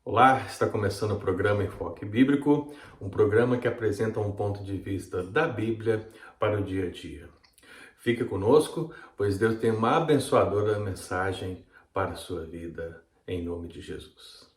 Olá, está começando o programa Enfoque Bíblico, um programa que apresenta um ponto de vista da Bíblia para o dia a dia. Fica conosco, pois Deus tem uma abençoadora mensagem para a sua vida, em nome de Jesus.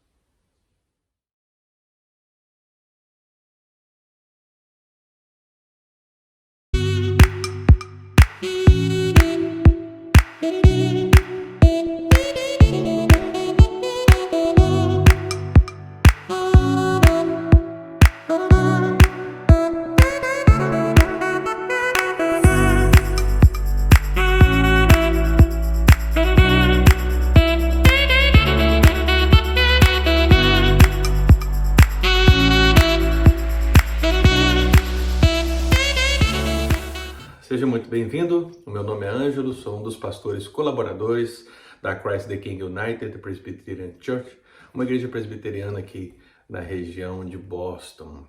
Seja muito bem-vindo, o meu nome é Ângelo, sou um dos pastores colaboradores da Christ the King United Presbyterian Church, uma igreja presbiteriana aqui na região de Boston.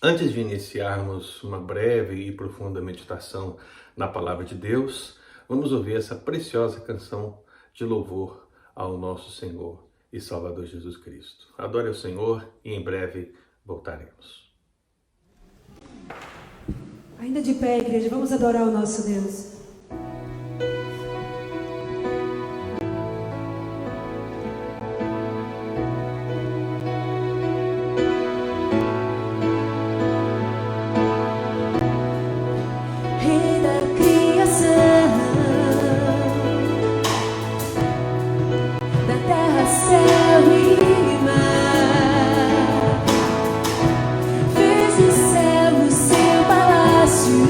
Antes de iniciarmos uma breve e profunda meditação na Palavra de Deus, vamos ouvir essa preciosa canção de louvor ao nosso Senhor e Salvador Jesus Cristo. Adore ao Senhor e em breve voltaremos. Ainda de pé, igreja, vamos adorar o nosso Deus. Rei da criação, da terra, céu e mar, fez o céu o seu palácio.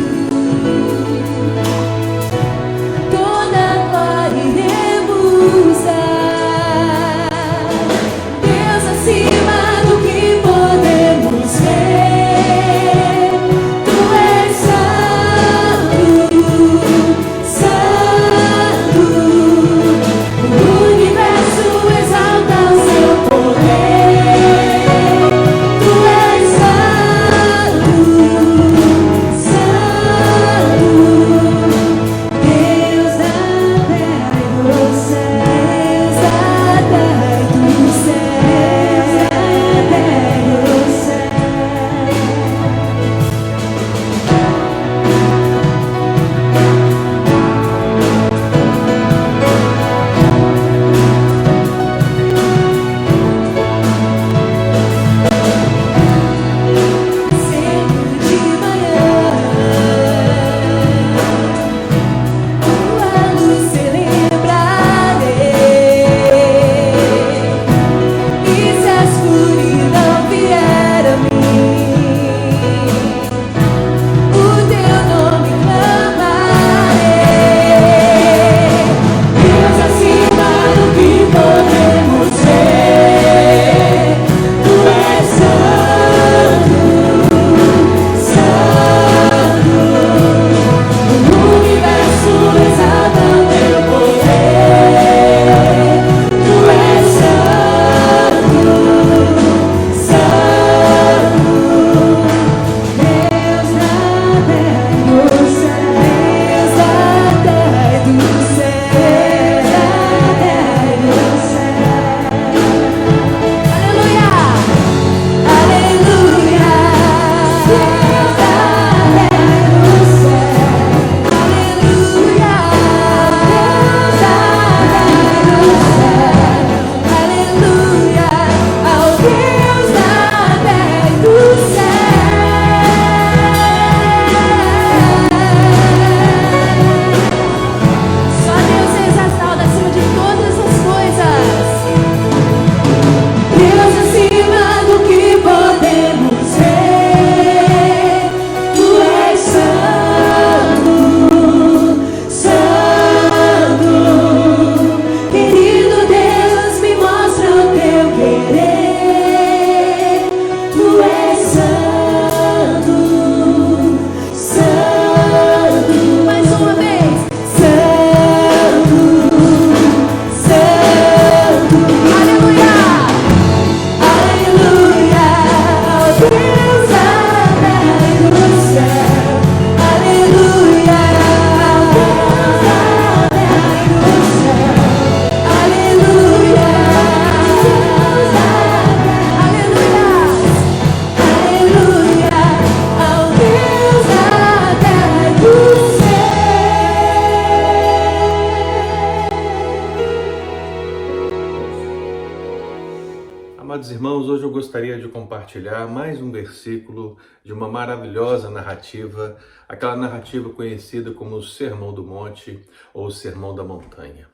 Amados irmãos, hoje eu gostaria de compartilhar mais um versículo de uma maravilhosa narrativa, aquela narrativa conhecida como o Sermão do Monte ou o Sermão da Montanha.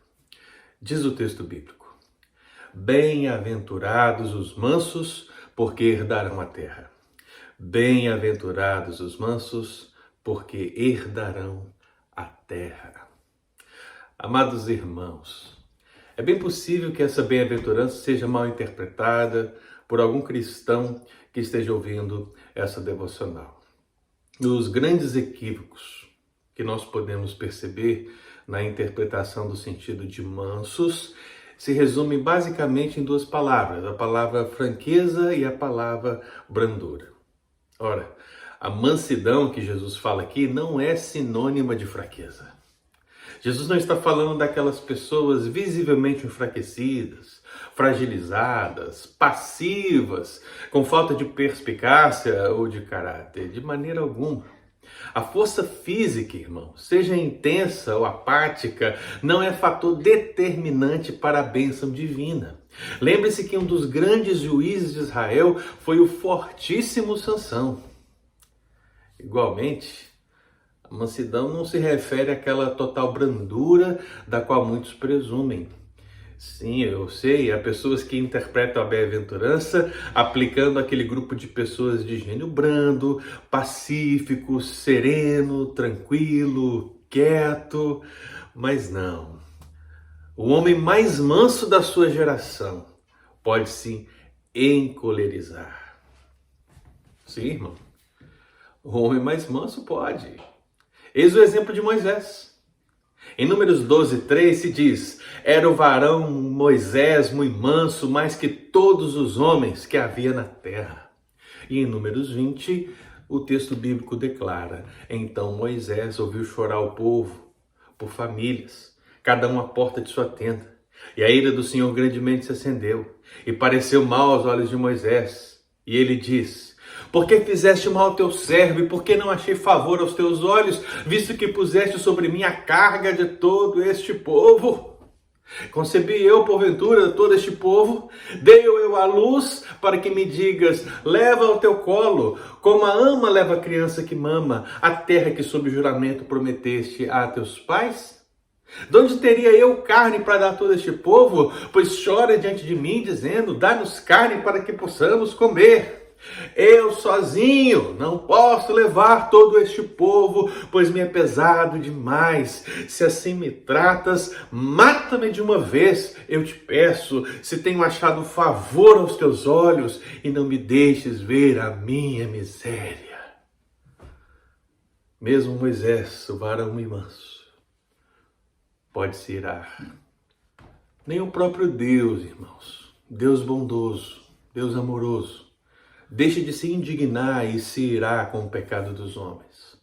Diz o texto bíblico: Bem-aventurados os mansos, porque herdarão a terra. Bem-aventurados os mansos, porque herdarão a terra. Amados irmãos, é bem possível que essa bem-aventurança seja mal interpretada por algum cristão que esteja ouvindo essa devocional. Os grandes equívocos que nós podemos perceber na interpretação do sentido de mansos se resumem basicamente em duas palavras, a palavra franqueza e a palavra brandura. Ora, a mansidão que Jesus fala aqui não é sinônima de fraqueza. Jesus não está falando daquelas pessoas visivelmente enfraquecidas, fragilizadas, passivas, com falta de perspicácia ou de caráter, de maneira alguma. A força física, irmão, seja intensa ou apática, não é fator determinante para a bênção divina. Lembre-se que um dos grandes juízes de Israel foi o fortíssimo Sansão. Igualmente, a mansidão não se refere àquela total brandura da qual muitos presumem. Sim, eu sei, há pessoas que interpretam a bem-aventurança aplicando aquele grupo de pessoas de gênio brando, pacífico, sereno, tranquilo, quieto, mas não. O homem mais manso da sua geração pode se encolerizar. Sim, irmão, o homem mais manso pode. Eis o exemplo de Moisés. Em Números 12:3 se diz: Era o varão Moisés muito manso, mais que todos os homens que havia na terra. E em Números 20, o texto bíblico declara: Então Moisés ouviu chorar o povo por famílias, cada um à porta de sua tenda. E a ira do Senhor grandemente se acendeu, e pareceu mal aos olhos de Moisés. E ele diz: Por que fizeste mal ao teu servo, e por que não achei favor aos teus olhos, visto que puseste sobre mim a carga de todo este povo? Concebi eu, porventura, todo este povo? Dei-o eu à luz, para que me digas: leva ao teu colo, como a ama leva a criança que mama, a terra que sob juramento prometeste a teus pais? De onde teria eu carne para dar a todo este povo? Pois chora diante de mim, dizendo: dá-nos carne para que possamos comer. Eu sozinho não posso levar todo este povo, pois me é pesado demais. Se assim me tratas, mata-me de uma vez, eu te peço, se tenho achado favor aos teus olhos, e não me deixes ver a minha miséria. Mesmo Moisés, o varão e manso, pode se irar. Nem o próprio Deus, irmãos, Deus bondoso, Deus amoroso, deixe de se indignar e se irar com o pecado dos homens.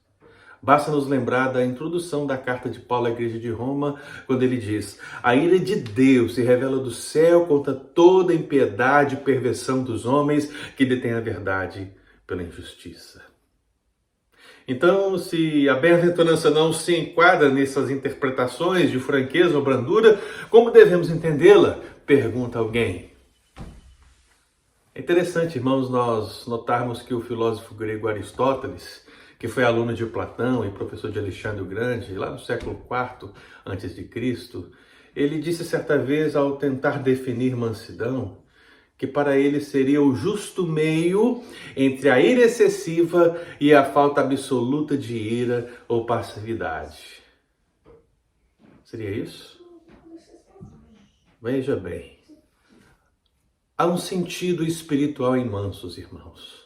Basta nos lembrar da introdução da carta de Paulo à igreja de Roma, quando ele diz: a ira de Deus se revela do céu contra toda impiedade e perversão dos homens que detêm a verdade pela injustiça. Então, se a bem-aventurança não se enquadra nessas interpretações de franqueza ou brandura, como devemos entendê-la? Pergunta alguém. É interessante, irmãos, nós notarmos que o filósofo grego Aristóteles, que foi aluno de Platão e professor de Alexandre o Grande, lá no século IV a.C., ele disse certa vez, ao tentar definir mansidão, que para ele seria o justo meio entre a ira excessiva e a falta absoluta de ira ou passividade. Seria isso? Veja bem. Há um sentido espiritual em mansos, irmãos.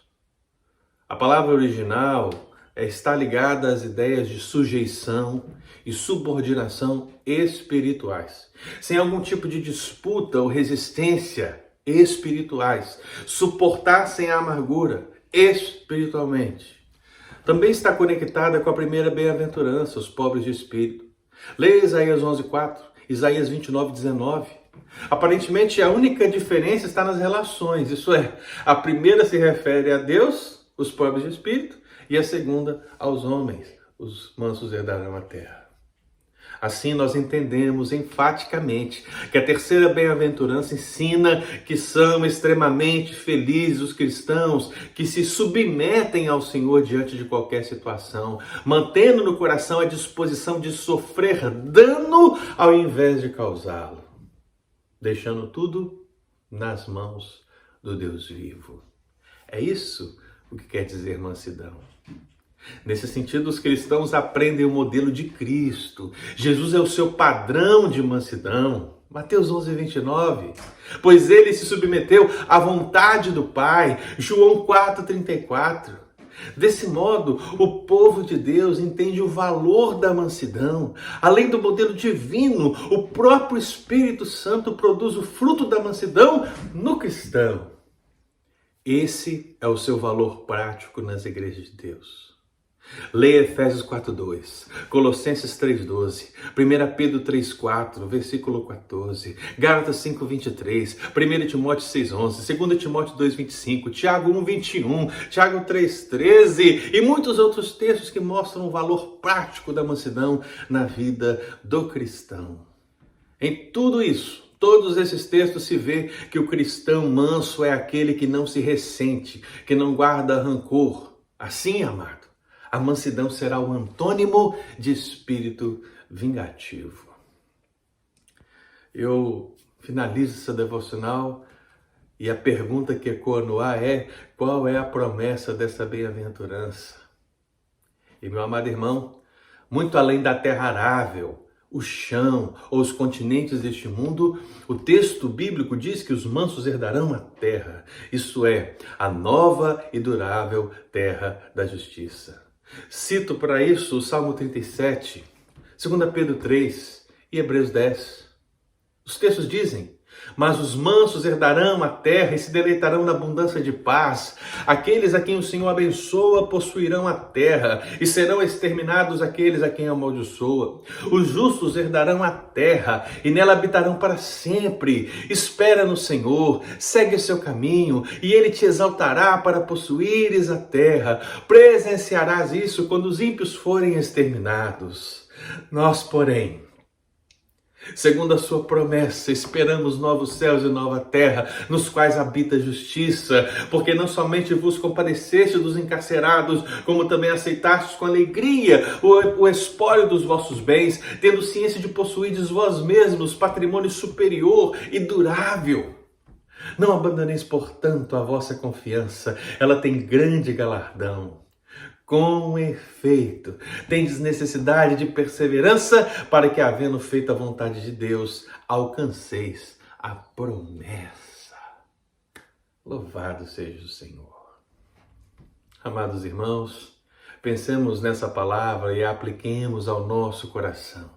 A palavra original está ligada às ideias de sujeição e subordinação espirituais, sem algum tipo de disputa ou resistência espirituais, suportar sem a amargura espiritualmente. Também está conectada com a primeira bem-aventurança, os pobres de espírito. Leia Isaías 11:4, Isaías 29:19. Aparentemente, a única diferença está nas relações, isso é, a primeira se refere a Deus, os pobres de espírito, e a segunda aos homens, os mansos herdarão a terra. Assim nós entendemos enfaticamente que a terceira bem-aventurança ensina que são extremamente felizes os cristãos que se submetem ao Senhor diante de qualquer situação, mantendo no coração a disposição de sofrer dano ao invés de causá-lo, deixando tudo nas mãos do Deus vivo. É isso o que quer dizer mansidão. Nesse sentido, os cristãos aprendem o modelo de Cristo. Jesus é o seu padrão de mansidão. Mateus 11, 29. Pois ele se submeteu à vontade do Pai. João 4, 34. Desse modo, o povo de Deus entende o valor da mansidão. Além do modelo divino, o próprio Espírito Santo produz o fruto da mansidão no cristão. Esse é o seu valor prático nas igrejas de Deus. Leia Efésios 4:2, Colossenses 3:12, 1 Pedro 3:4, versículo 14, Gálatas 5:23, 1 Timóteo 6:11, 2 Timóteo 2:25, Tiago 1:21, Tiago 3:13 e muitos outros textos que mostram o valor prático da mansidão na vida do cristão. Em tudo isso, todos esses textos se vê que o cristão manso é aquele que não se ressente, que não guarda rancor. Assim, amado, a mansidão será o antônimo de espírito vingativo. Eu finalizo essa devocional e a pergunta que ecoa no ar é: qual é a promessa dessa bem-aventurança? E meu amado irmão, muito além da terra arável, o chão ou os continentes deste mundo, o texto bíblico diz que os mansos herdarão a terra, isso é, a nova e durável terra da justiça. Cito para isso o Salmo 37, 2 Pedro 3 e Hebreus 10. Os textos dizem: mas os mansos herdarão a terra e se deleitarão na abundância de paz. Aqueles a quem o Senhor abençoa possuirão a terra e serão exterminados aqueles a quem amaldiçoa. Os justos herdarão a terra e nela habitarão para sempre. Espera no Senhor, segue o seu caminho e ele te exaltará para possuires a terra. Presenciarás isso quando os ímpios forem exterminados. Nós, porém, segundo a sua promessa, esperamos novos céus e nova terra, nos quais habita a justiça, porque não somente vos compadeceste dos encarcerados, como também aceitastes com alegria o espólio dos vossos bens, tendo ciência de possuirdes vós mesmos patrimônio superior e durável. Não abandoneis, portanto, a vossa confiança, ela tem grande galardão. Com efeito, tendes necessidade de perseverança para que, havendo feito a vontade de Deus, alcanceis a promessa. Louvado seja o Senhor. Amados irmãos, pensemos nessa palavra e a apliquemos ao nosso coração.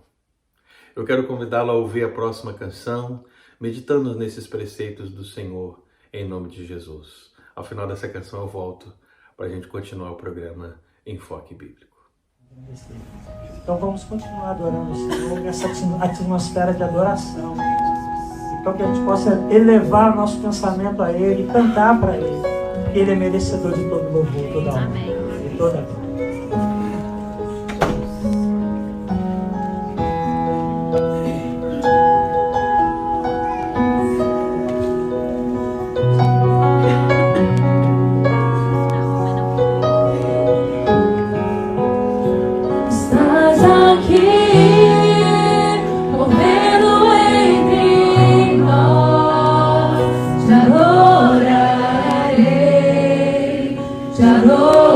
Eu quero convidá-lo a ouvir a próxima canção, meditando nesses preceitos do Senhor, em nome de Jesus. Ao final dessa canção eu volto para a gente continuar o programa Enfoque Bíblico. Então vamos continuar adorando o Senhor nessa atmosfera de adoração. Então que a gente possa elevar nosso pensamento a Ele, cantar para Ele. Ele é merecedor de todo louvor, toda honra e toda glória. Adorarei, te adorarei.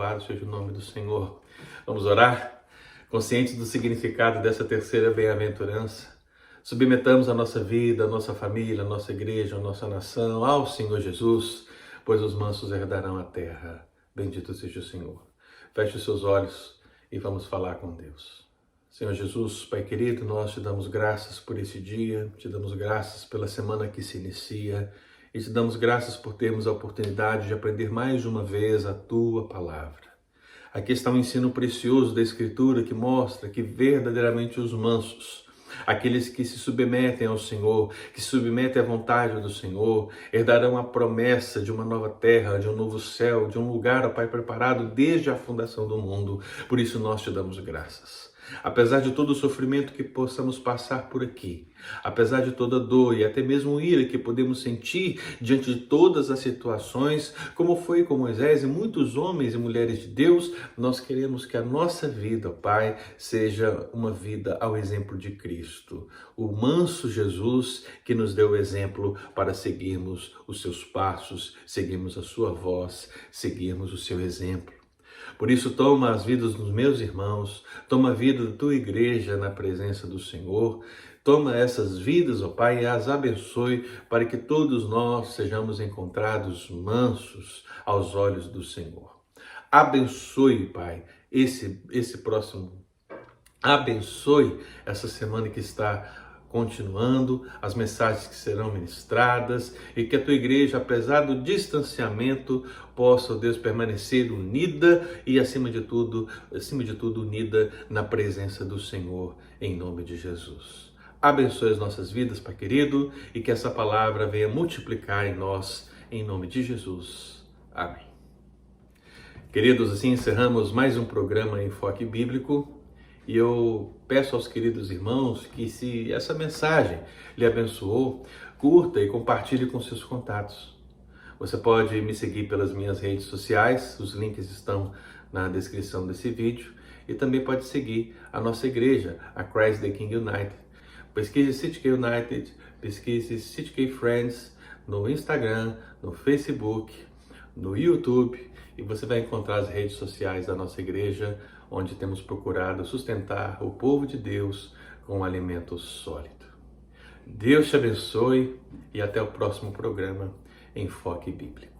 Louvado seja o nome do Senhor. Vamos orar? Conscientes do significado dessa terceira bem-aventurança, submetamos a nossa vida, a nossa família, a nossa igreja, a nossa nação ao Senhor Jesus, pois os mansos herdarão a terra. Bendito seja o Senhor. Feche os seus olhos e vamos falar com Deus. Senhor Jesus, Pai querido, nós te damos graças por esse dia, te damos graças pela semana que se inicia e te damos graças por termos a oportunidade de aprender mais uma vez a Tua Palavra. Aqui está um ensino precioso da Escritura que mostra que verdadeiramente os mansos, aqueles que se submetem ao Senhor, que se submetem à vontade do Senhor, herdarão a promessa de uma nova terra, de um novo céu, de um lugar, ó Pai, preparado desde a fundação do mundo. Por isso nós te damos graças. Apesar de todo o sofrimento que possamos passar por aqui, apesar de toda dor e até mesmo ira que podemos sentir diante de todas as situações, como foi com Moisés e muitos homens e mulheres de Deus, nós queremos que a nossa vida, Pai, seja uma vida ao exemplo de Cristo, o manso Jesus que nos deu o exemplo para seguirmos os seus passos, seguirmos a sua voz, seguirmos o seu exemplo. Por isso, toma as vidas dos meus irmãos, toma a vida da tua igreja na presença do Senhor, toma essas vidas, ó Pai, e as abençoe para que todos nós sejamos encontrados mansos aos olhos do Senhor. Abençoe, Pai, abençoe essa semana que está continuando, as mensagens que serão ministradas e que a tua igreja, apesar do distanciamento, possa, Deus, permanecer unida e, acima de tudo, unida na presença do Senhor, em nome de Jesus. Abençoe as nossas vidas, Pai querido, e que essa palavra venha multiplicar em nós, em nome de Jesus. Amém. Queridos, assim encerramos mais um programa Enfoque Bíblico. E eu peço aos queridos irmãos que, se essa mensagem lhe abençoou, curta e compartilhe com seus contatos. Você pode me seguir pelas minhas redes sociais, os links estão na descrição desse vídeo, e também pode seguir a nossa igreja, a Christ the King United. Pesquise CityK United, pesquise CityK Friends no Instagram, no Facebook, no YouTube, e você vai encontrar as redes sociais da nossa igreja, onde temos procurado sustentar o povo de Deus com um alimento sólido. Deus te abençoe e até o próximo programa Enfoque Bíblico.